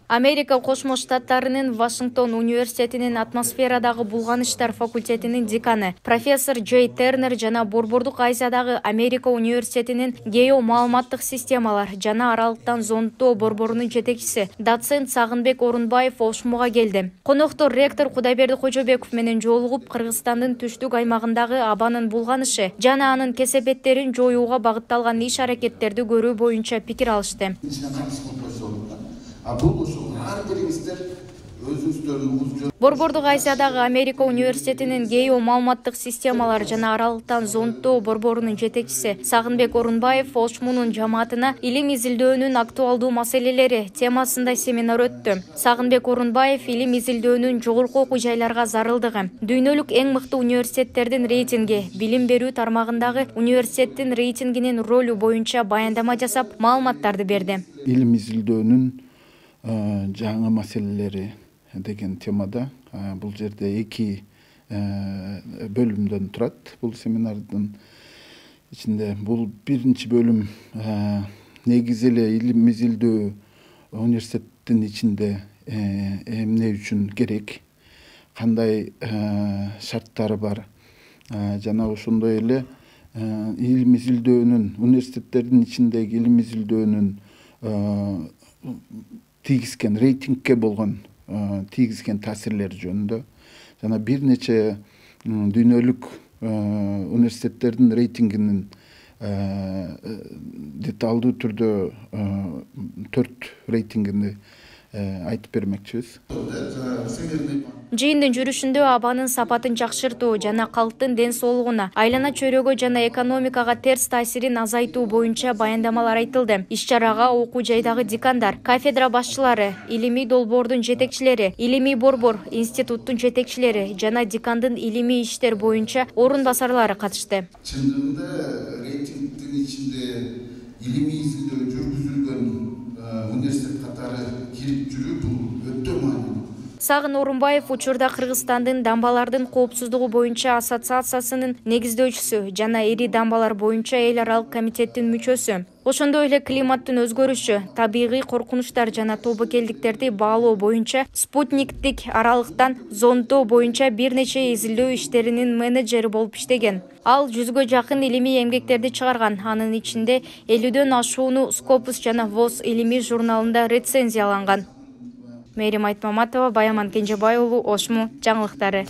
Америка Кошмо Штаттарынын Вашингтон университетинин атмосферадагы булганыштар факультетинин деканы профессор Джей Тернер жана Борбордук Азиядагы Америка университетинин геомаалыматтык системалар жана аралыктан зондтоо борборунун жетекчиси доцент Сагынбек Орунбаев Ошмуга келди. Коноктор ректор Кудайберди Кожобеков менен жолугуп Кыргызстандын түштүк аймагындагы абанын булганышы жана анын кесепеттерин жоюуга багытталган иш-аракеттерди көрүү боюнча пикир алышты. Борбордук Азиядагы Америка университетинин геомаалыматтык системалар жана аралыктан зондтоо борборунун жетекчиси Сагынбек Орунбаев Ошмунун жамаатына илим изилдөөнүн актуалдуу маселелери темасында семинар өттү. Сагынбек Орунбаев илим изилдөөнүн жогорку окуу жайларга зарылдыгы, дүйнөлүк эң мыкты университеттердин рейтинги, билим берүү тармагындагы университеттин рейтингинин ролу боюнча баяндама жасап, маалыматтарды берди. Илим изилдөөнүн жаңы маселелери деген темада бул жерде эки бөлүмдөн турат. Бул семинардын ичинде бул биринчи бөлүм негизи эле илим изилдөө университеттин ичинде эмне үчүн керек, кандай шарттары бар жана ошондой эле илим изилдөөнүн университеттердин ичиндеги илим изилдөөнүн тийгизген рейтингке болгон тийгизген таасирлери жөнүндө жана бир нече дүйнөлүк университеттердин рейтингинин деталдуу түрдө 4 рейтингини айтып бермекчибиз. Жыйындын жүрүшүндө абанын сапатын жакшыртуу жана калктын ден соолугуна, айлана чөйрөгө жана экономикага терс таасирин азайтуу боюнча баяндамалар айтылды. Иш-чарага окуу жайдагы декандар, кафедра башчылары, илимий долбоордун жетекчилери, илимий борбор, институттун жетекчилери жана декандын илимий иштер боюнча орун басарлары катышты. Чындыгында рейтингдин ичинде илимий изилдөө жүргүзүлгөн университет катары кирип жүрүү бул өтө маанилүү. Сагын Орунбаев учурда Кыргызстандын дамбалардын коопсуздугу боюнча ассоциациясынын негиздөөчүсү жана ири дамбалар боюнча эл аралык комитеттин мүчөсү. Ошондой эле климаттын өзгөрүшү, табигый коркунучтар жана тобокелдиктерди баалоо боюнча спутниктик аралыктан зондтоо боюнча бир нече изилдөө иштеринин менеджери болуп иштеген. Ал 100гө жакын илимий эмгектерди чыгарган, анын ичинде 50дөн ашууну Scopus жана ВОЗ илимий журналында рецензияланган. Мээрим Айтмаматова, Баяман Кенжебай уулу, Ошму жаңылыктары.